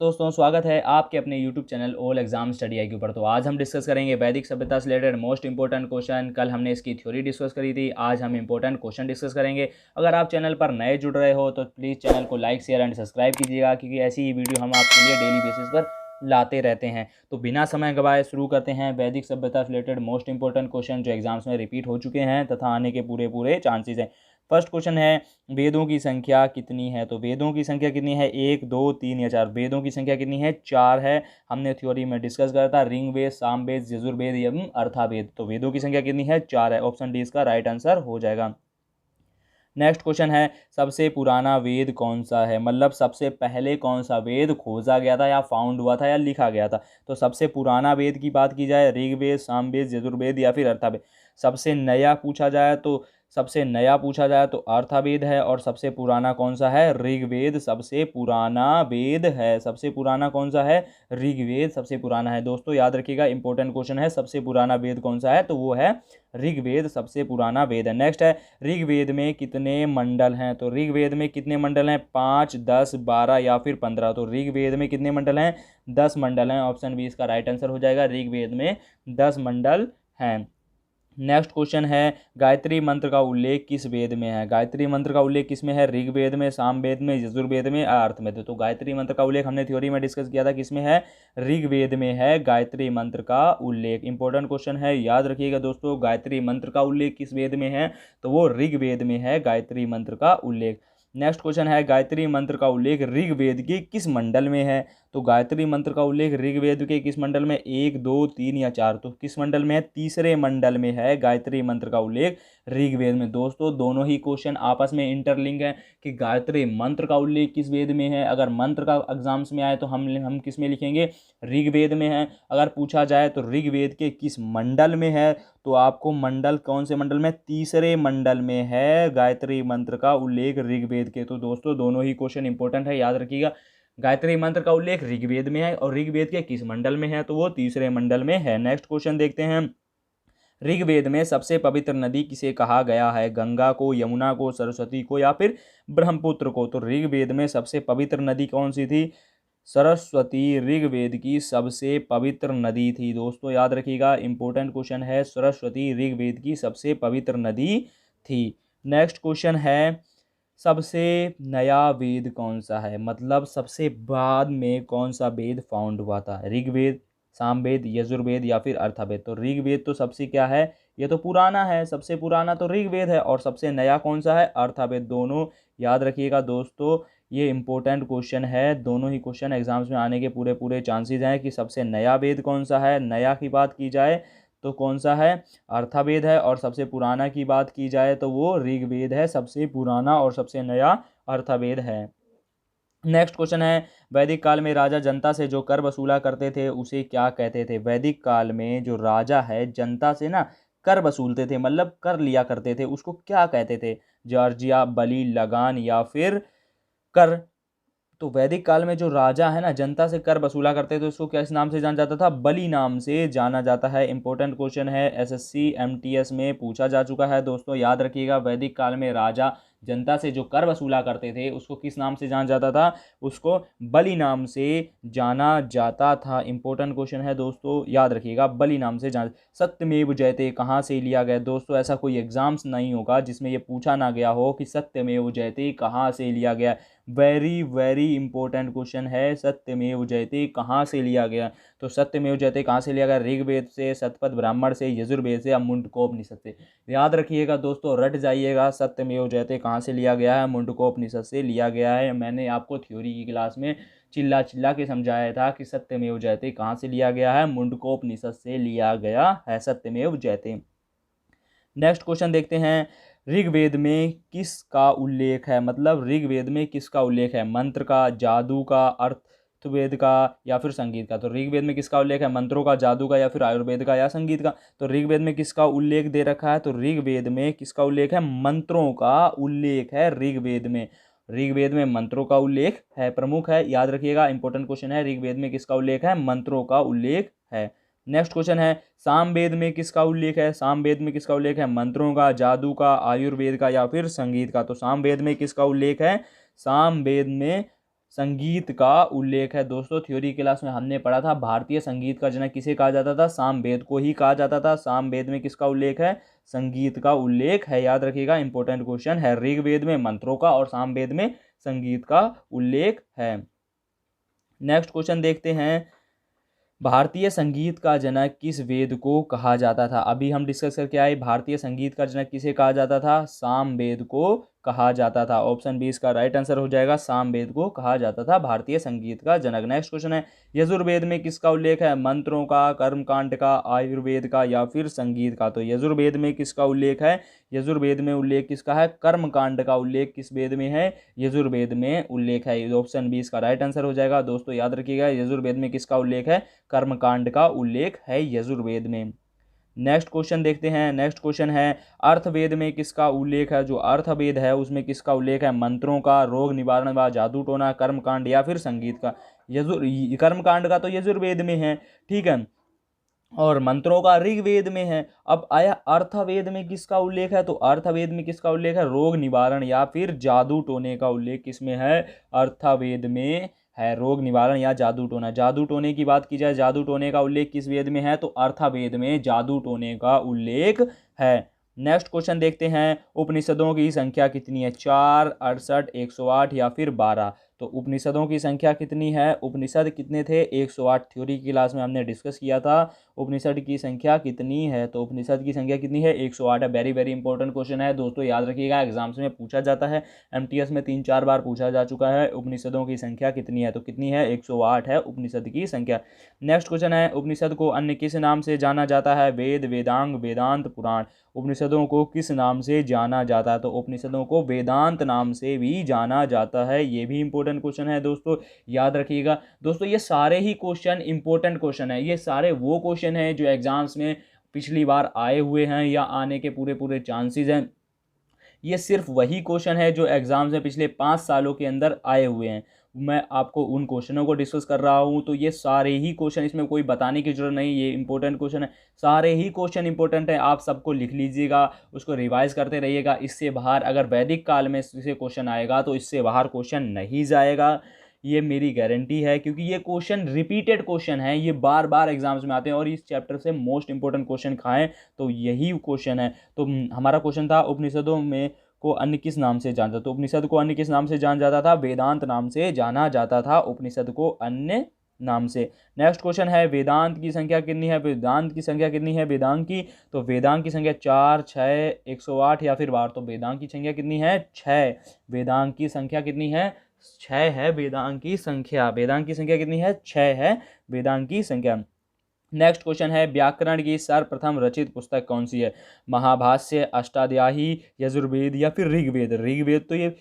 दोस्तों स्वागत है आपके अपने YouTube channel all exam study I के ऊपर। तो आज हम डिस्कस करेंगे वैदिक सभ्यता से रिलेटेड मोस्ट इंपॉर्टेंट क्वेश्चन। कल हमने इसकी थ्योरी डिस्कस करी थी, आज हम इंपॉर्टेंट क्वेश्चन डिस्कस करेंगे। अगर आप चैनल पर नए जुड़ रहे हो तो प्लीज़ चैनल को लाइक शेयर एंड सब्सक्राइब कीजिएगा, क्योंकि ऐसी ही वीडियो हम आपके लिए डेली बेसिस पर लाते रहते हैं। तो बिना समय गवाए शुरू करते हैं वैदिक सभ्यता से रिलेटेड मोस्ट इंपॉर्टेंट क्वेश्चन जो एग्जाम्स में रिपीट हो चुके हैं तथा आने के पूरे पूरे चांसेस हैं। फर्स्ट क्वेश्चन है, वेदों की संख्या कितनी है? तो वेदों की संख्या कितनी है? 1, 2, 3 या 4? वेदों की संख्या कितनी है? 4 है। हमने थ्योरी में डिस्कस करा था ऋग्वेद, सामवेद, यजुर्वेद एवं अर्थावेद। तो वेदों की संख्या कितनी है? 4 है। ऑप्शन डी इसका राइट आंसर हो जाएगा। नेक्स्ट क्वेश्चन है, सबसे पुराना वेद कौन सा है? मतलब सबसे पहले कौन सा वेद खोजा गया था या फाउंड हुआ था या लिखा गया था? तो सबसे पुराना वेद की बात की जाए ऋग्वेद, सामवेद, यजुर्वेद या फिर अर्थावेद। सबसे नया पूछा जाए तो अर्थावेद है। और सबसे पुराना कौन सा है? ऋग्वेद सबसे पुराना वेद है। सबसे पुराना कौन सा है? ऋग्वेद सबसे पुराना है। दोस्तों याद रखिएगा, इंपॉर्टेंट क्वेश्चन है। सबसे पुराना वेद कौन सा है? तो वो है ऋग्वेद सबसे पुराना वेद है। नेक्स्ट है, ऋग्वेद में कितने मंडल हैं? तो ऋग्वेद में कितने मंडल हैं? 5, 10, 12 या फिर 15? तो ऋग्वेद में कितने मंडल हैं? 10 मंडल हैं। ऑप्शन बी इसका राइट आंसर हो जाएगा। ऋग्वेद में 10 मंडल हैं। नेक्स्ट क्वेश्चन है, गायत्री मंत्र का उल्लेख किस वेद में है? गायत्री मंत्र का उल्लेख किस में है? ऋग्वेद में, सामवेद में, यजुर्वेद में, अर्थवेद में? तो गायत्री मंत्र का उल्लेख हमने थ्योरी में डिस्कस किया था, किस में है? ऋग्वेद में है गायत्री मंत्र का उल्लेख। इंपॉर्टेंट क्वेश्चन है, याद रखिएगा दोस्तों। गायत्री मंत्र का उल्लेख किस वेद में है? तो वो ऋग्वेद में है गायत्री मंत्र का उल्लेख। नेक्स्ट क्वेश्चन है, गायत्री मंत्र का उल्लेख ऋग्वेद के किस मंडल में है? तो गायत्री मंत्र का उल्लेख ऋग्वेद के किस मंडल में? 1, 2, 3 या 4? तो किस मंडल में है? तीसरे मंडल में है गायत्री मंत्र का उल्लेख ऋग्वेद में। दोस्तों दोनों ही क्वेश्चन आपस में इंटरलिंक है कि गायत्री मंत्र का उल्लेख किस वेद में है। अगर मंत्र का एग्जाम्स में आए तो हम किस में लिखेंगे? ऋग्वेद में है। अगर पूछा जाए तो ऋग्वेद के किस मंडल में है, तो आपको मंडल कौन से मंडल में? तीसरे मंडल में है गायत्री मंत्र का उल्लेख ऋग्वेद के। तो दोस्तों दोनों ही क्वेश्चन इंपॉर्टेंट है, याद रखिएगा। गायत्री मंत्र का उल्लेख ऋग्वेद में है और ऋग्वेद के किस मंडल में है? तो वो तीसरे मंडल में है। नेक्स्ट क्वेश्चन देखते हैं, ऋग्वेद में सबसे पवित्र नदी किसे कहा गया है? गंगा को, यमुना को, सरस्वती को या फिर ब्रह्मपुत्र को? तो ऋग्वेद में सबसे पवित्र नदी कौन सी थी? सरस्वती ऋग्वेद की सबसे पवित्र नदी थी। दोस्तों याद रखिएगा, इंपॉर्टेंट क्वेश्चन है। सरस्वती ऋग्वेद की सबसे पवित्र नदी थी। नेक्स्ट क्वेश्चन है, सबसे नया वेद कौन सा है? मतलब सबसे बाद में कौन सा वेद फाउंड हुआ था? ऋग्वेद, सामवेद, यजुर्वेद या फिर अर्थवेद? तो ऋग्वेद तो सबसे क्या है? ये तो पुराना है। सबसे पुराना तो ऋग्वेद है। और सबसे नया कौन सा है? अर्थवेद। दोनों याद रखिएगा दोस्तों, ये इंपॉर्टेंट क्वेश्चन है। दोनों ही क्वेश्चन एग्जाम्स में आने के पूरे पूरे चांसेस हैं कि सबसे नया वेद कौन सा है। नया की बात की जाए तो कौन सा है? अर्थवेद है। और सबसे पुराना की बात की जाए तो वो ऋग्वेद है सबसे पुराना, और सबसे नया अर्थवेद है। नेक्स्ट क्वेश्चन है, वैदिक काल में राजा जनता से जो कर वसूला करते थे उसे क्या कहते थे? वैदिक काल में जो राजा है जनता से ना कर वसूलते थे, मतलब कर लिया करते थे, उसको क्या कहते थे? जॉर्जिया, बलि, लगान या फिर कर? तो वैदिक काल में जो राजा है ना जनता से कर वसूला करते थे उसको किस नाम से जाना जाता था? बलि नाम से जाना जाता है। इंपॉर्टेंट क्वेश्चन है, एसएससी एमटीएस में पूछा जा चुका है। दोस्तों याद रखिएगा, वैदिक काल में राजा जनता से जो कर वसूला करते थे उसको किस नाम से जाना जाता था? उसको बलि नाम से जाना जाता था। इंपॉर्टेंट क्वेश्चन है दोस्तों, याद रखिएगा, बलि नाम से जान। सत्यमेव जयते कहाँ से लिया गया? दोस्तों ऐसा कोई एग्जाम्स नहीं होगा जिसमें ये पूछा ना गया हो कि सत्यमेव जयते कहाँ से लिया गया। वेरी वेरी इंपॉर्टेंट क्वेश्चन है, सत्यमेव जयते कहाँ से लिया गया? तो सत्यमेव जयते कहाँ से लिया गया? ऋग्वेद से, शतपथ ब्राह्मण से, यजुर्वेद से या मुंडकोपनिषद से? याद रखिएगा दोस्तों, रट जाइएगा, सत्यमेव जयते कहाँ से लिया गया है? मुंडकोपनिषद से लिया गया है। मैंने आपको थ्योरी की क्लास में चिल्ला चिल्ला के समझाया था कि सत्यमेव जयते कहाँ से लिया गया है? मुंडकोपनिषद से लिया गया है सत्यमेव जयते। नेक्स्ट क्वेश्चन देखते हैं, ऋग्वेद में किसका उल्लेख है? मतलब ऋग्वेद में किसका उल्लेख है? मंत्र का, जादू का, अर्थवेद का या फिर संगीत का? तो ऋग्वेद में किसका उल्लेख है? मंत्रों का, जादू का या फिर आयुर्वेद का या संगीत का? तो ऋग्वेद में किसका उल्लेख दे रखा है? तो ऋग्वेद में किसका उल्लेख है? मंत्रों का उल्लेख है ऋग्वेद में। ऋग्वेद में मंत्रों का उल्लेख है, प्रमुख है, याद रखिएगा। इंपॉर्टेंट क्वेश्चन है, ऋग्वेद में किसका उल्लेख है? मंत्रों का उल्लेख है। नेक्स्ट क्वेश्चन है, सामवेद में किसका उल्लेख है? सामवेद में किसका उल्लेख है? मंत्रों का, जादू का, आयुर्वेद का या फिर संगीत का? तो सामवेद में किसका उल्लेख है? सामवेद में संगीत का उल्लेख है। दोस्तों थ्योरी क्लास में हमने पढ़ा था भारतीय संगीत का जनक किसे कहा जाता था, सामवेद को ही कहा जाता था। सामवेद में किसका उल्लेख है, संगीत का उल्लेख है। याद रखिएगा, इंपॉर्टेंट क्वेश्चन है। ऋग्वेद में मंत्रों का और सामवेद में संगीत का उल्लेख है। नेक्स्ट क्वेश्चन देखते हैं, भारतीय संगीत का जनक किस वेद को कहा जाता था। अभी हम डिस्कस करके आए, भारतीय संगीत का जनक किसे कहा जाता था, सामवेद को कहा जाता था। ऑप्शन बी इसका राइट आंसर हो जाएगा, सामवेद को कहा जाता था भारतीय संगीत का जनक। नेक्स्ट क्वेश्चन है, यजुर्वेद में किसका उल्लेख है, मंत्रों का, कर्मकांड का, आयुर्वेद का या फिर संगीत का। तो यजुर्वेद में किसका उल्लेख है, यजुर्वेद में उल्लेख किसका है, कर्मकांड का उल्लेख किस वेद में है, यजुर्वेद में उल्लेख है। ऑप्शन बी इसका राइट आंसर हो जाएगा। दोस्तों याद रखिएगा, यजुर्वेद में किसका उल्लेख है, कर्मकांड का उल्लेख है यजुर्वेद में। नेक्स्ट क्वेश्चन देखते हैं। नेक्स्ट क्वेश्चन है, अर्थवेद में किसका उल्लेख है, जो अर्थवेद है उसमें किसका उल्लेख है, मंत्रों का, रोग निवारण व जादू टोना, कर्मकांड या फिर संगीत का। कर्मकांड का तो यजुर्वेद में है, ठीक है, और मंत्रों का ऋग्वेद में है। अब आया अर्थवेद में किसका उल्लेख है, तो अर्थवेद में किसका उल्लेख है, रोग निवारण या फिर जादू टोने का उल्लेख किसमें है, अर्थवेद में है। रोग निवारण या जादू टोना, जादू टोने की बात की जाए, जादू टोने का उल्लेख किस वेद में है, तो अर्थवेद में जादू टोने का उल्लेख है। नेक्स्ट क्वेश्चन देखते हैं, उपनिषदों की संख्या कितनी है, 4, 68, 108 या फिर 12। तो उपनिषदों की संख्या कितनी है, उपनिषद कितने थे, 108। थ्योरी की क्लास में हमने डिस्कस किया था उपनिषद की संख्या कितनी है, तो उपनिषद की संख्या कितनी है, 108 है। वेरी वेरी इंपॉर्टेंट क्वेश्चन है दोस्तों, याद रखिएगा, एग्जाम्स में पूछा जाता है, एमटीएस में 3-4 बार पूछा जा चुका है, उपनिषदों की संख्या कितनी है, तो कितनी है, 108 है उपनिषद की संख्या। नेक्स्ट क्वेश्चन है, उपनिषद को अन्य किस नाम से जाना जाता है, वेद, वेदांग, वेदांत, पुराण। उपनिषदों को किस नाम से जाना जाता है, तो उपनिषदों को वेदांत नाम से भी जाना जाता है। ये भी इंपॉर्टेंट क्वेश्चन है दोस्तों, याद रखिएगा। दोस्तों ये सारे ही क्वेश्चन इंपॉर्टेंट क्वेश्चन है, ये सारे वो क्वेश्चन हैं जो एग्जाम्स में पिछली बार आए हुए हैं या आने के पूरे पूरे चांसेस हैं। ये सिर्फ वही क्वेश्चन है जो एग्जाम्स में पिछले 5 सालों के अंदर आए हुए हैं। मैं आपको उन क्वेश्चनों को डिस्कस कर रहा हूँ, तो ये सारे ही क्वेश्चन, इसमें कोई बताने की जरूरत नहीं, ये इंपॉर्टेंट क्वेश्चन है, सारे ही क्वेश्चन इंपॉर्टेंट है। आप सबको लिख लीजिएगा, उसको रिवाइज करते रहिएगा। इससे बाहर अगर वैदिक काल में से क्वेश्चन आएगा तो इससे बाहर क्वेश्चन नहीं जाएगा, ये मेरी गारंटी है, क्योंकि ये क्वेश्चन रिपीटेड क्वेश्चन है, ये बार बार एग्जाम्स में आते हैं और इस चैप्टर से मोस्ट इंपॉर्टेंट क्वेश्चन खाएं तो यही क्वेश्चन है। तो हमारा क्वेश्चन था, उपनिषदों में को अन्य किस नाम से जाना जाता, तो उपनिषद को अन्य किस नाम से जाना जाता था, वेदांत नाम से जाना जाता था उपनिषद को अन्य नाम से। नेक्स्ट क्वेश्चन है, वेदांत की संख्या कितनी है, वेदांत की संख्या कितनी है वेदांत की, तो वेदांत की संख्या 4, 6, 108 या फिर 12। तो वेदांत की संख्या कितनी है, 6। वेदांत की संख्या कितनी है, 6 है वेदांत की संख्या। वेदांत की संख्या कितनी है, 6 है वेदांत की संख्या। नेक्स्ट क्वेश्चन है, व्याकरण की सर्वप्रथम रचित पुस्तक कौन सी है, महाभाष्य, अष्टाध्यायी, यजुर्वेद या फिर ऋग्वेद। ऋग्वेद तो ये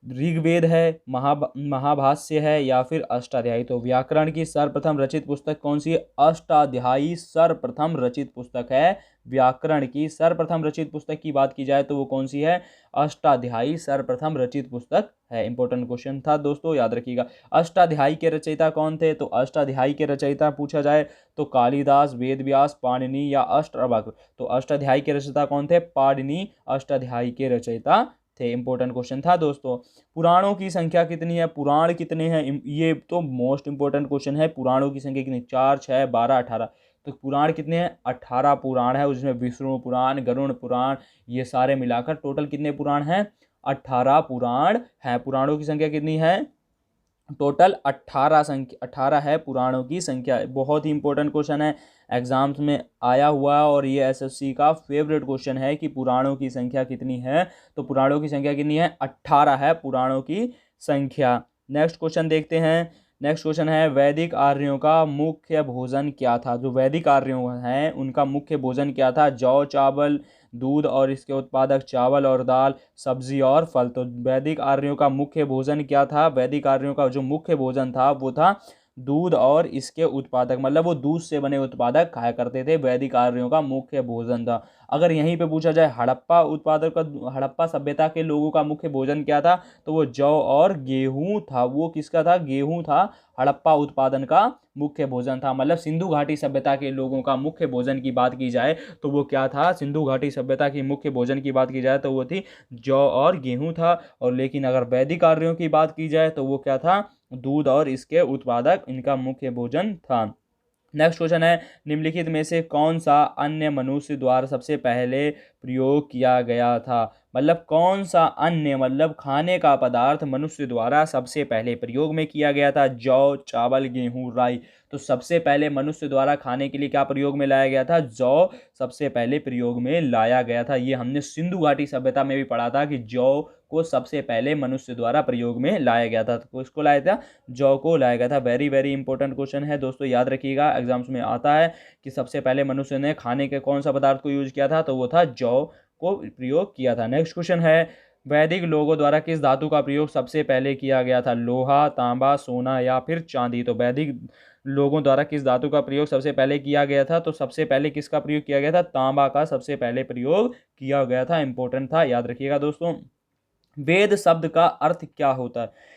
ऋग्वेद है, महाभाष्य है या फिर अष्टाध्यायी। तो व्याकरण की सर्वप्रथम रचित पुस्तक कौन सी है, अष्टाध्यायी सर्वप्रथम रचित पुस्तक है। व्याकरण की सर्वप्रथम रचित पुस्तक की बात की जाए तो वो कौन सी है, अष्टाध्यायी सर्वप्रथम रचित पुस्तक है। इंपॉर्टेंट क्वेश्चन था दोस्तों, याद रखिएगा। अष्टाध्यायी के रचयिता कौन थे, तो अष्टाध्यायी के रचयिता पूछा जाए तो कालिदास, वेदव्यास, पाणिनि या अष्टावक्र। तो अष्टाध्यायी के रचयिता कौन थे, पाणिनि अष्टाध्यायी के रचयिता थे। इंपॉर्टेंट क्वेश्चन था दोस्तों। पुराणों की संख्या कितनी है, पुराण कितने हैं, ये तो मोस्ट इंपॉर्टेंट क्वेश्चन है। पुराणों की संख्या कितनी, 4, 6, 12, 18। तो पुराण कितने हैं, 18 पुराण है, उसमें विष्णु पुराण, गरुड़ पुराण, ये सारे मिलाकर टोटल कितने पुराण हैं, 18 पुराण हैं। पुराणों की संख्या कितनी है, टोटल 18 है पुराणों की संख्या। बहुत ही इंपॉर्टेंट क्वेश्चन है, एग्जाम्स में आया हुआ और ये एसएससी का फेवरेट क्वेश्चन है कि पुराणों की संख्या कितनी है। तो पुराणों की संख्या कितनी है, 18 है पुराणों की संख्या। नेक्स्ट क्वेश्चन देखते हैं। नेक्स्ट क्वेश्चन है, वैदिक आर्यों का मुख्य भोजन क्या था। जो वैदिक आर्यों हैं उनका मुख्य भोजन क्या था, जौ, चावल, दूध और इसके उत्पादक चावल और दाल, सब्जी और फल। तो वैदिक आर्यों का मुख्य भोजन क्या था, वैदिक आर्यों का जो मुख्य भोजन था वो था दूध और इसके उत्पादक, मतलब वो दूध से बने उत्पादक खाया करते थे, वैदिक आर्यों का मुख्य भोजन था। अगर यहीं पे पूछा जाए हड़प्पा उत्पादक का, हड़प्पा सभ्यता के लोगों का मुख्य भोजन क्या था, तो वो जौ और गेहूं था। वो किसका था, गेहूं था, हड़प्पा उत्पादन का मुख्य भोजन था। मतलब सिंधु घाटी सभ्यता के लोगों का मुख्य भोजन की बात की जाए तो वो क्या था, सिंधु घाटी सभ्यता की मुख्य भोजन की बात की जाए तो वो थी जौ और गेहूं था। और लेकिन अगर वैदिक आर्यों की बात की जाए तो वो क्या था, दूध और इसके उत्पादक इनका मुख्य भोजन था। नेक्स्ट क्वेश्चन है, निम्नलिखित में से कौन सा अन्य मनुष्य द्वारा सबसे पहले प्रयोग किया गया था। मतलब कौन सा अन्य, मतलब खाने का पदार्थ मनुष्य द्वारा सबसे पहले प्रयोग में किया गया था। जौ, चावल, गेहूं, राई। तो सबसे पहले मनुष्य द्वारा खाने के लिए क्या प्रयोग में लाया गया था। जौ सबसे पहले प्रयोग में लाया गया था। ये हमने सिंधु घाटी सभ्यता में भी पढ़ा था कि जौ को सबसे पहले मनुष्य द्वारा प्रयोग में लाया गया था। तो इसको लाया था, जौ को लाया गया था। वेरी वेरी इंपॉर्टेंट क्वेश्चन है दोस्तों, याद रखिएगा, एग्जाम्स में आता है कि सबसे पहले मनुष्य ने खाने के कौन सा पदार्थ को यूज किया था, तो वो था जौ को प्रयोग किया था। नेक्स्ट क्वेश्चन है, वैदिक लोगों द्वारा किस धातु का प्रयोग सबसे पहले किया गया था। लोहा, तांबा, सोना या फिर चांदी। तो वैदिक लोगों द्वारा किस धातु का प्रयोग सबसे पहले किया गया था। तो सबसे पहले किसका प्रयोग किया गया था, तांबा का सबसे पहले प्रयोग किया गया था। इंपॉर्टेंट था, याद रखिएगा दोस्तों। वेद शब्द का अर्थ क्या होता है।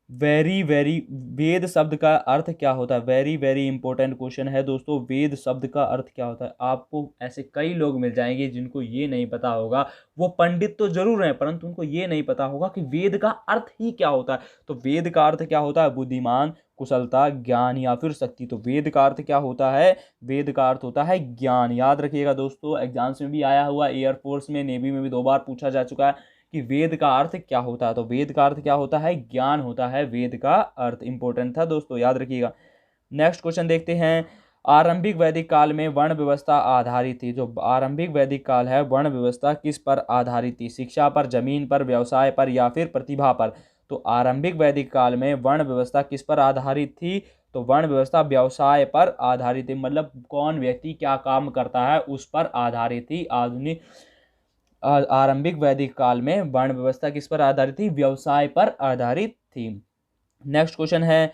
वेरी वेरी, वेद शब्द का अर्थ क्या होता है। वेरी वेरी इंपॉर्टेंट क्वेश्चन है दोस्तों, वेद शब्द का अर्थ क्या होता है। आपको ऐसे कई लोग मिल जाएंगे जिनको ये नहीं पता होगा, वो पंडित तो जरूर हैं परंतु उनको ये नहीं पता होगा कि वेद का अर्थ ही क्या होता है। तो वेद का अर्थ क्या होता है, बुद्धिमान, कुशलता, ज्ञान या फिर शक्ति। तो वेद का अर्थ क्या होता है, वेद का अर्थ होता है ज्ञान। याद रखिएगा दोस्तों, एग्जाम्स में भी आया हुआ, एयरफोर्स में, नेवी में भी 2 बार पूछा जा चुका है कि वेद का अर्थ क्या होता है। तो वेद का अर्थ क्या होता है, ज्ञान होता है वेद का अर्थ। इंपॉर्टेंट था दोस्तों, याद रखिएगा। नेक्स्ट क्वेश्चन देखते हैं, आरंभिक वैदिक काल में वर्ण व्यवस्था आधारित थी। जो आरंभिक वैदिक काल है, वर्ण व्यवस्था किस पर आधारित थी। शिक्षा पर, जमीन पर, व्यवसाय पर या फिर प्रतिभा पर। तो आरंभिक वैदिक काल में वर्ण व्यवस्था किस पर आधारित थी। तो वर्ण व्यवस्था व्यवसाय पर आधारित थी, मतलब कौन व्यक्ति क्या काम करता है उस पर आधारित थी। आधुनिक आरंभिक वैदिक काल में वर्ण व्यवस्था किस पर आधारित थी, व्यवसाय पर आधारित थी। नेक्स्ट क्वेश्चन है,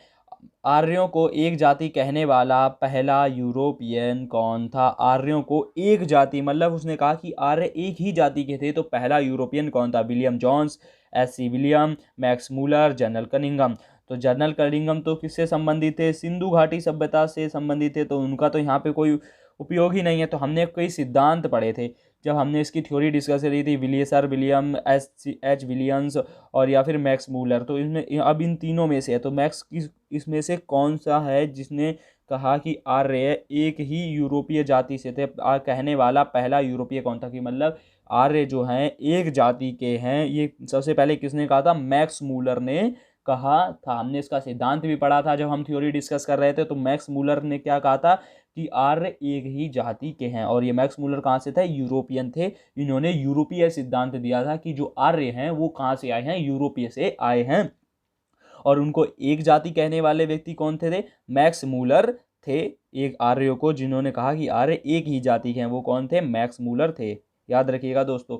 आर्यों को एक जाति कहने वाला पहला यूरोपियन कौन था। आर्यों को एक जाति, मतलब उसने कहा कि आर्य एक ही जाति के थे, तो पहला यूरोपियन कौन था। William Jones, SC. William, Max Muller, general Cunningham. तो जनरल कनिंघम तो किससे संबंधित थे, सिंधु घाटी सभ्यता से संबंधित थे, तो उनका तो यहाँ पे कोई उपयोग ही नहीं है। तो हमने कई सिद्धांत पढ़े थे जब हमने इसकी थ्योरी डिस्कस करी थी, विलियसर विलियम, एच विलियम्स और या फिर मैक्स मूलर। तो इसमें अब इन तीनों में से है, तो मैक्स इसमें से कौन सा है जिसने कहा कि आर्य एक ही यूरोपीय जाति से थे। कहने वाला पहला यूरोपीय कौन था, कि मतलब आर्य जो हैं एक जाति के हैं, ये सबसे पहले किसने कहा था, मैक्स मूलर ने कहा था। हमने इसका सिद्धांत भी पढ़ा था जब हम थ्योरी डिस्कस कर रहे थे। तो मैक्स मूलर ने क्या कहा था कि आर्य एक ही जाति के हैं, और ये मैक्स मूलर कहाँ से थे, यूरोपियन थे। इन्होंने यूरोपीय सिद्धांत दिया था कि जो आर्य हैं वो कहाँ से आए हैं, यूरोपीय से आए हैं। और उनको एक जाति कहने वाले व्यक्ति कौन थे, मैक्स मूलर थे। एक आर्यों को जिन्होंने कहा कि आर्य एक ही जाति के हैं, वो कौन थे, मैक्स मूलर थे। याद रखिएगा दोस्तों।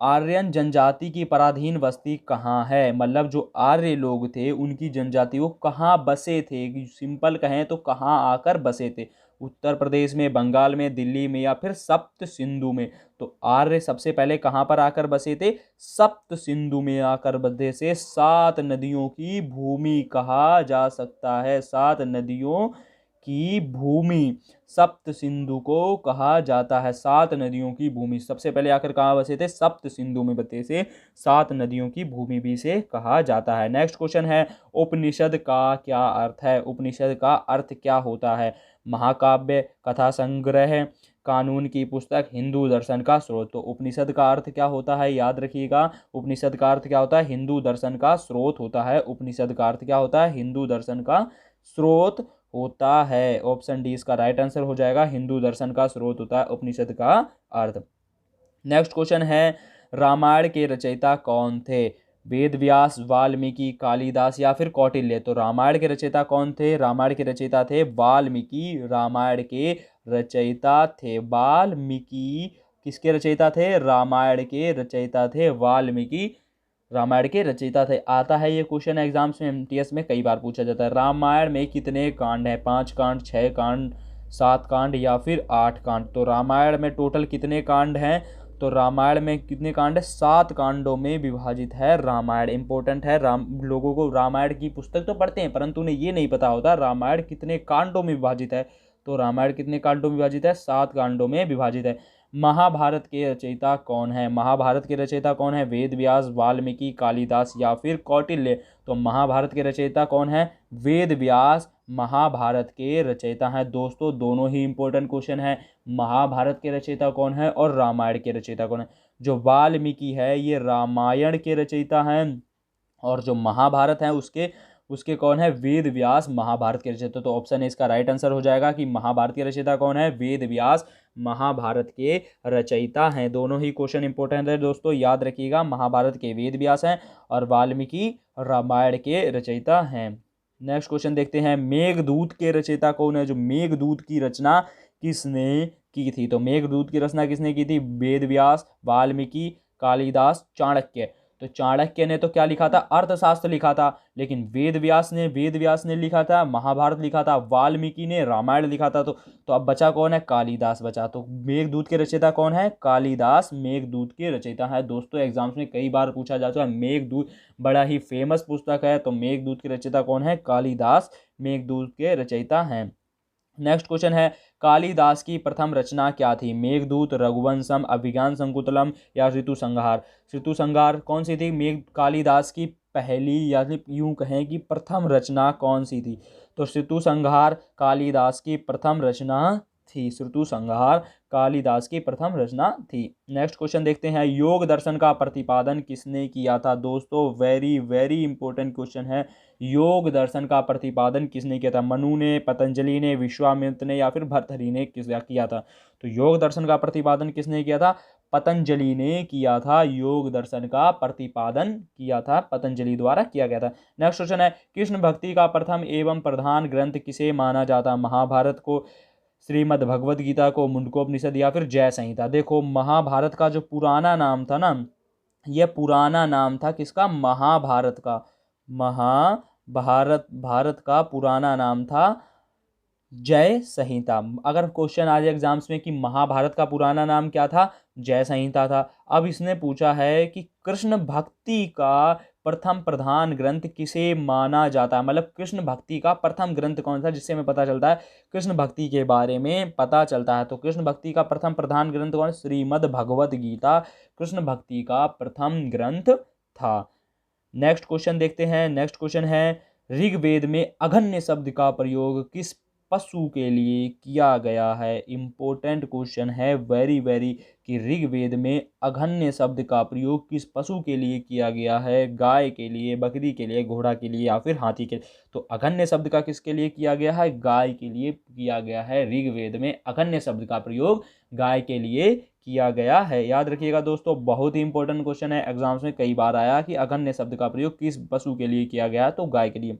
आर्यन जनजाति की पराधीन बस्ती कहाँ है। मतलब जो आर्य लोग थे उनकी जनजाति वो कहाँ बसे थे, सिंपल कहें तो कहाँ आकर बसे थे। उत्तर प्रदेश में, बंगाल में, दिल्ली में या फिर सप्त सिंधु में। तो आर्य सबसे पहले कहाँ पर आकर बसे थे, सप्त सिंधु में आकर बसे से। 7 नदियों की भूमि कहा जा सकता है, 7 नदियों की भूमि सप्त सिंधु को कहा जाता है। 7 नदियों की भूमि सबसे पहले आकर कहाँ बसे थे, सप्त सिंधु में बसे से 7 नदियों की भूमि भी से कहा जाता है। नेक्स्ट क्वेश्चन है, उपनिषद का क्या अर्थ है। उपनिषद का अर्थ क्या होता है, महाकाव्य, कथा संग्रह, कानून की पुस्तक, हिंदू दर्शन का स्रोत। तो उपनिषद का अर्थ क्या होता है, याद रखिएगा। उपनिषद का अर्थ क्या होता है, हिंदू दर्शन का स्रोत होता है। उपनिषद का अर्थ क्या होता है, हिंदू दर्शन का स्रोत होता है। ऑप्शन डी इसका राइट आंसर हो जाएगा, हिंदू दर्शन का स्रोत होता है उपनिषद का अर्थ। नेक्स्ट क्वेश्चन है, रामायण के रचयिता कौन थे। वेद व्यास, वाल्मीकि, कालिदास या फिर कौटिल्य। तो रामायण के रचयिता कौन थे, रामायण के रचयिता थे वाल्मीकि। रामायण के रचयिता थे वाल्मीकि। किसके रचयिता थे, रामायण के रचयिता थे वाल्मीकि। रामायण के रचयिता थे। आता है ये क्वेश्चन एग्जाम्स में, एमटीएस में कई बार पूछा जाता है। रामायण में कितने कांड हैं, 5 कांड, 6 कांड, 7 कांड या फिर 8 कांड। तो रामायण में टोटल कितने कांड हैं, तो रामायण में कितने कांड है, 7 कांडों में विभाजित है रामायण। इंपॉर्टेंट है, लोगों को रामायण की पुस्तक तो पढ़ते हैं परंतु उन्हें ये नहीं पता होता रामायण कितने कांडों में विभाजित है। तो रामायण कितने कांडों में विभाजित है, 7 कांडों में विभाजित है। महाभारत के रचयिता कौन है? महाभारत के रचयिता कौन है? वेद व्यास, वाल्मीकि, कालिदास या फिर कौटिल्य? तो महाभारत के रचयिता कौन है? वेद व्यास महाभारत के रचयिता हैं। दोस्तों दोनों ही इंपॉर्टेंट क्वेश्चन है। महाभारत के रचयिता कौन है और रामायण के रचयिता कौन है? जो वाल्मीकि है ये रामायण के रचयिता हैं, और जो महाभारत है उसके उसके कौन है? वेद व्यास महाभारत के रचयिता। तो ऑप्शन ए इसका राइट आंसर हो जाएगा कि महाभारत के रचयिता कौन है? वेद व्यास महाभारत के रचयिता हैं। दोनों ही क्वेश्चन इंपॉर्टेंट है दोस्तों, याद रखिएगा। महाभारत के वेद व्यास हैं और वाल्मीकि रामायण के रचयिता हैं। नेक्स्ट क्वेश्चन देखते हैं, मेघदूत के रचयिता कौन है? जो मेघदूत की रचना किसने की थी? तो मेघदूत की रचना किसने की थी? वेद व्यास, वाल्मीकि, कालिदास, चाणक्य। तो चाणक्य ने तो क्या लिखा था? अर्थशास्त्र लिखा था। लेकिन वेद व्यास ने लिखा था महाभारत लिखा था, वाल्मीकि ने रामायण लिखा था। तो अब बचा कौन है? कालिदास बचा। तो मेघदूत के रचयिता कौन है? कालिदास मेघदूत के रचयिता है। दोस्तों एग्जाम्स में कई बार पूछा जा चुका है, मेघदूत बड़ा ही फेमस पुस्तक है। तो मेघदूत के रचयिता कौन है? कालिदास मेघदूत के रचयिता हैं। नेक्स्ट क्वेश्चन है, कालिदास की प्रथम रचना क्या थी? मेघदूत, रघुवंशम, अभिज्ञान संकुतलम या ऋतु संहार? ऋतु संहार कौन सी थी? कालिदास की पहली या यूं कहें कि प्रथम रचना कौन सी थी? तो ऋतु संहार कालिदास की प्रथम रचना थी। ऋतु संहार कालिदास की प्रथम रचना थी। नेक्स्ट क्वेश्चन देखते हैं, योग दर्शन का प्रतिपादन किसने किया था? दोस्तों वेरी वेरी इंपॉर्टेंट क्वेश्चन है। योग दर्शन का प्रतिपादन किसने किया था? मनु ने, पतंजलि ने, विश्वामित्र ने या फिर भर्तृहरि ने किया था? तो योग दर्शन का प्रतिपादन किसने किया था? पतंजलि ने किया था। योग दर्शन का प्रतिपादन किया था, पतंजलि द्वारा किया गया था। नेक्स्ट क्वेश्चन है, कृष्ण भक्ति का प्रथम एवं प्रधान ग्रंथ किसे माना जाता? महाभारत को, श्रीमद् भगवद गीता को, मुंडकोपनिषद या फिर जय संहिता? देखो महाभारत का जो पुराना नाम था ना, यह पुराना नाम था किसका? महाभारत का। भारत का पुराना नाम था जय संहिता। अगर क्वेश्चन आ जाए एग्जाम्स में कि महाभारत का पुराना नाम क्या था? जय संहिता था। अब इसने पूछा है कि कृष्ण भक्ति का प्रथम प्रधान ग्रंथ किसे माना जाता है? मतलब कृष्ण भक्ति का प्रथम ग्रंथ कौन सा, जिससे हमें पता चलता है कृष्ण भक्ति के बारे में पता चलता है। तो कृष्ण भक्ति का प्रथम प्रधान ग्रंथ कौन? श्रीमद् भगवद गीता कृष्ण भक्ति का प्रथम ग्रंथ था। नेक्स्ट क्वेश्चन देखते हैं। नेक्स्ट क्वेश्चन है, ऋग्वेद में अघन्य शब्द का प्रयोग किस पशु के लिए किया गया है? इंपॉर्टेंट क्वेश्चन है वेरी वेरी, कि ऋग्वेद में अघन्य शब्द का प्रयोग किस पशु के लिए किया गया है? गाय के लिए, बकरी के लिए, घोड़ा के लिए या फिर हाथी के लिए? तो अघन्य शब्द का किसके लिए किया गया है? गाय के लिए किया गया है। ऋग्वेद में अघन्य शब्द का प्रयोग गाय के लिए किया गया है। याद रखिएगा दोस्तों, बहुत ही इंपॉर्टेंट क्वेश्चन है, एग्जाम्स में कई बार आया कि अघन्य शब्द का प्रयोग किस पशु के लिए किया गया है? तो गाय के लिए।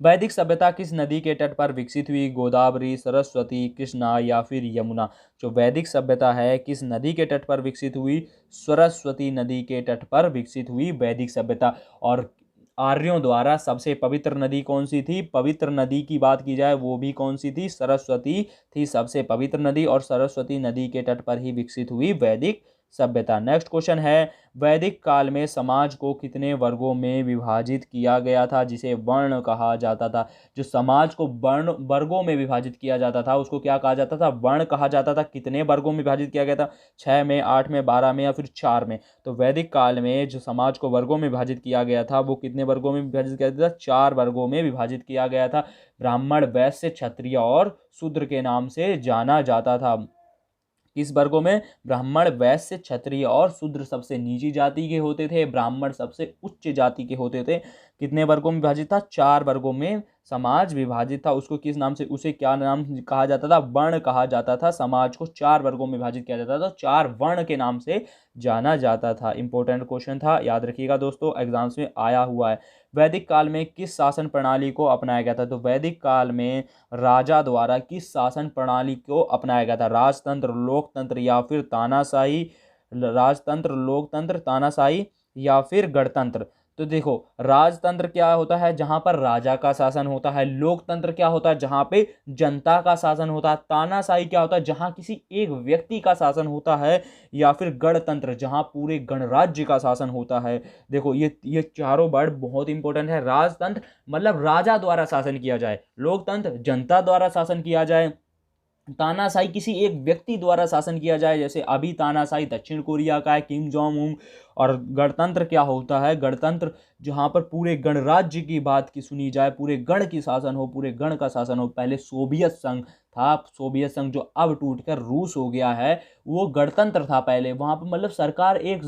वैदिक सभ्यता किस नदी के तट पर विकसित हुई? गोदावरी, सरस्वती, कृष्णा या फिर यमुना? जो वैदिक सभ्यता है किस नदी के तट पर विकसित हुई? सरस्वती नदी के तट पर विकसित हुई वैदिक सभ्यता। और आर्यों द्वारा सबसे पवित्र नदी कौन सी थी? पवित्र नदी की बात की जाए वो भी कौन सी थी? सरस्वती थी सबसे पवित्र नदी, और सरस्वती नदी के तट पर ही विकसित हुई वैदिक सभ्यता। नेक्स्ट क्वेश्चन है, वैदिक काल में समाज को कितने वर्गों में विभाजित किया गया था, जिसे वर्ण कहा जाता था? जो समाज को वर्गों में विभाजित किया जाता था उसको क्या कहा जाता था? वर्ण कहा जाता था। कितने वर्गों में विभाजित किया गया था? 6 में, 8 में, 12 में या फिर 4 में? तो वैदिक काल में जो समाज को वर्गों में विभाजित किया गया था वो कितने वर्गों में विभाजित किया गया था? 4 वर्गों में विभाजित किया गया था। ब्राह्मण, वैश्य, क्षत्रिय और शूद्र के नाम से जाना जाता था। किस वर्गों में? ब्राह्मण, वैश्य, क्षत्रिय और शूद्र सबसे नीची जाति के होते थे, ब्राह्मण सबसे उच्च जाति के होते थे। कितने वर्गों में विभाजित था? 4 वर्गों में समाज विभाजित था। उसको किस नाम से, उसे क्या नाम कहा जाता था? वर्ण कहा जाता था। समाज को 4 वर्गों में विभाजित किया जाता था, तो 4 वर्ण के नाम से जाना जाता था। इंपॉर्टेंट क्वेश्चन था, याद रखिएगा दोस्तों, एग्जाम्स में आया हुआ है। वैदिक काल में किस शासन प्रणाली को अपनाया गया था? तो वैदिक काल में राजा द्वारा किस शासन प्रणाली को अपनाया गया था? राजतंत्र, लोकतंत्र या फिर तानाशाही? राजतंत्र, लोकतंत्र, तानाशाही या फिर गणतंत्र? तो देखो, राजतंत्र क्या होता है? जहां पर राजा का शासन होता है। लोकतंत्र क्या होता है? जहां पे जनता का शासन होता है। तानाशाही क्या होता है? जहां किसी एक व्यक्ति का शासन होता है। या फिर गणतंत्र, जहां पूरे गणराज्य का शासन होता है। देखो ये चारों वर्ड बहुत इंपॉर्टेंट है। राजतंत्र मतलब राजा द्वारा शासन किया जाए, लोकतंत्र जनता द्वारा शासन किया जाए, तानाशाही किसी एक व्यक्ति द्वारा शासन किया जाए, जैसे अभी तानाशाही दक्षिण कोरिया का है, किम जोंग उन। और गणतंत्र क्या होता है, गणतंत्र जहां पर पूरे गणराज्य की बात की सुनी जाए, पूरे गण की शासन हो, पूरे गण का शासन हो। पहले सोवियत संघ था, सोवियत संघ जो अब टूटकर रूस हो गया है, वो गणतंत्र था पहले। वहां पर मतलब सरकार एक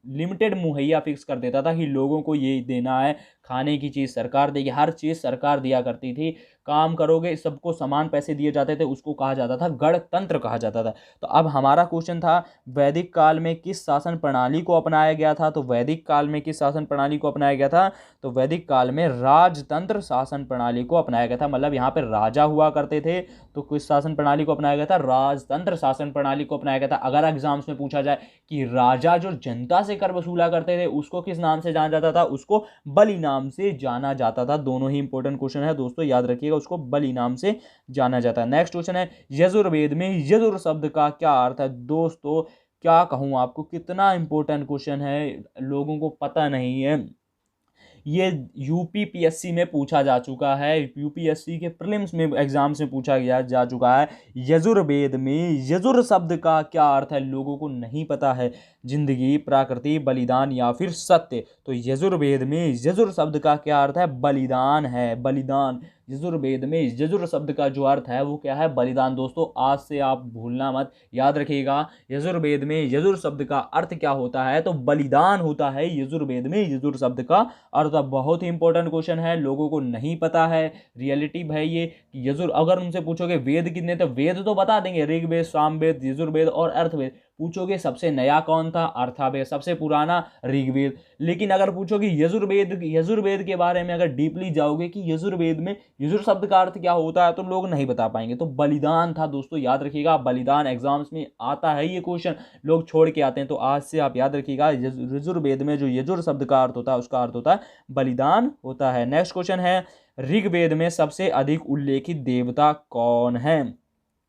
लिमिटेड मुहैया फिक्स कर देता था कि लोगों को ये देना है, खाने की चीज़ सरकार देगी, हर चीज़ सरकार दिया करती थी। काम करोगे सबको समान पैसे दिए जाते थे, उसको कहा जाता था गणतंत्र कहा जाता था। तो अब हमारा क्वेश्चन था, वैदिक काल में किस शासन प्रणाली को अपनाया गया था? तो वैदिक काल में किस शासन प्रणाली को अपनाया गया था? तो वैदिक काल में राजतंत्र शासन प्रणाली को अपनाया गया था। मतलब यहाँ पे राजा हुआ करते थे, तो किस शासन प्रणाली को अपनाया गया था? राजतंत्र शासन प्रणाली को अपनाया गया था। अगर एग्जाम्स में पूछा जाए कि राजा जो जनता से कर वसूला करते थे, उसको किस नाम से जाना जाता था? उसको बलि नाम से जाना जाता था। दोनों ही इंपॉर्टेंट क्वेश्चन है दोस्तों, याद रखिएगा, उसको बलि नाम से जाना जाता है। नेक्स्ट क्वेश्चन है, यजुर्वेद में यजुर शब्द का क्या अर्थ है? दोस्तों क्या कहूं आपको, कितना इंपॉर्टेंट क्वेश्चन है, लोगों को पता नहीं है। ये यूपीपीएससी में पूछा जा चुका है, यूपीएससी के प्रीलिम्स में एग्जाम्स में पूछा गया जा चुका है। यजुर्वेद में यजुर शब्द का क्या अर्थ है? लोगों को नहीं पता है। जिंदगी, प्रकृति, बलिदान या फिर सत्य। तो यजुर्वेद में यजुर शब्द का क्या अर्थ है? बलिदान है, बलिदान। यजुर्वेद में यजुर शब्द का जो अर्थ है वो क्या है? बलिदान। दोस्तों आज से आप भूलना मत, याद रखिएगा। यजुर्वेद में यजुर शब्द का अर्थ क्या होता है? तो बलिदान होता है यजुर्वेद में यजुर शब्द का अर्थ। बहुत ही इंपॉर्टेंट क्वेश्चन है, लोगों को नहीं पता है। रियलिटी भाई ये यजुर, अगर उनसे पूछोगे वेद कितने, तो वेद तो बता देंगे, ऋग्वेद, सामवेद, यजुर्वेद और अर्थवेद। पूछोगे सबसे नया कौन था? अर्थावेद। सबसे पुराना ऋग्वेद। लेकिन अगर पूछोगे यजुर्वेद के बारे में, अगर डीपली जाओगे कि यजुर्वेद में यजुर शब्द का अर्थ क्या होता है, तो लोग नहीं बता पाएंगे। तो बलिदान था दोस्तों, याद रखिएगा, बलिदान। एग्जाम्स में आता है ये क्वेश्चन, लोग छोड़ के आते हैं, तो आज से आप याद रखिएगा, यजुर्वेद में जो यजुर शब्द का अर्थ होता है उसका अर्थ होता है बलिदान होता है। नेक्स्ट क्वेश्चन है, ऋग्वेद में सबसे अधिक उल्लेखित देवता कौन है?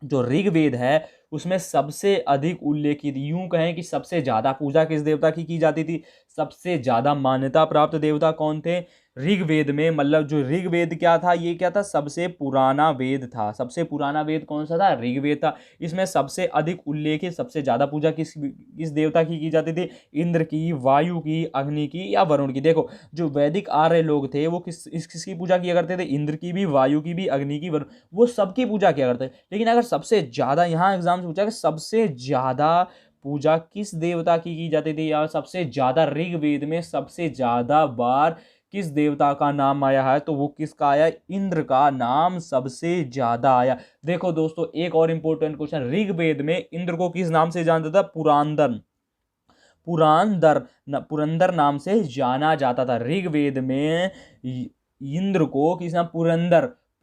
जो ऋग्वेद है उसमें सबसे अधिक उल्लेखित, यूं कहें कि सबसे ज्यादा पूजा किस देवता की जाती थी, सबसे ज्यादा मान्यता प्राप्त देवता कौन थे ऋग्वेद में? मतलब जो ऋग्वेद क्या था, ये क्या था? सबसे पुराना वेद था। सबसे पुराना वेद कौन सा था? ऋग्वेद था। इसमें सबसे अधिक उल्लेखित, सबसे ज्यादा पूजा किस देवता की जाती थी? इंद्र की, वायु की, अग्नि की या वरुण की? देखो जो वैदिक आर्य लोग थे वो किसकी पूजा किया करते थे? इंद्र की भी, वायु की भी, अग्नि की, वरुण, वो सबकी पूजा किया करते थे। लेकिन अगर सबसे ज्यादा, यहाँ एग्जाम से पूछा कि सबसे ज्यादा पूजा किस देवता की जाती थी, या सबसे ज्यादा ऋग्वेद में सबसे ज्यादा बार किस देवता का नाम आया है, तो वो किसका आया? इंद्र का नाम सबसे ज्यादा आया। देखो दोस्तों एक और इंपॉर्टेंट क्वेश्चन, ऋग्वेद में इंद्र को किस नाम से जाना जाता? पुरंदर नाम से जाना जाता था। ऋग्वेद में इंद्र को किस नाम?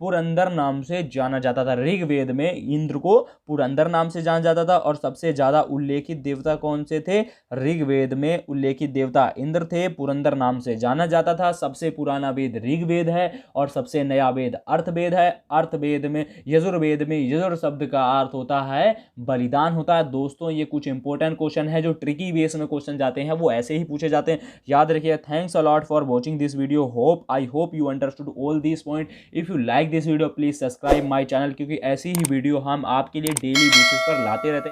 पुरंदर नाम से जाना जाता था। ऋग्वेद में इंद्र को पुरंदर नाम से जाना जाता था। और सबसे ज्यादा उल्लेखित देवता कौन से थे? ऋग्वेद में उल्लेखित देवता इंद्र थे, पुरंदर नाम से जाना जाता था। सबसे पुराना वेद ऋग्वेद है और सबसे नया वेद अर्थवेद है। अर्थवेद में, यजुर्वेद में यजुर शब्द का अर्थ होता है बलिदान होता है। दोस्तों ये कुछ इंपॉर्टेंट क्वेश्चन है, जो ट्रिकी बेस में क्वेश्चन जाते हैं वो ऐसे ही पूछे जाते हैं, याद रखिए। Thanks a lot for watching this video. I hope you understood all this point. If you like this video please subscribe my channel, क्योंकि ऐसी ही वीडियो हम आपके लिए डेली बेसिस पर लाते रहते हैं।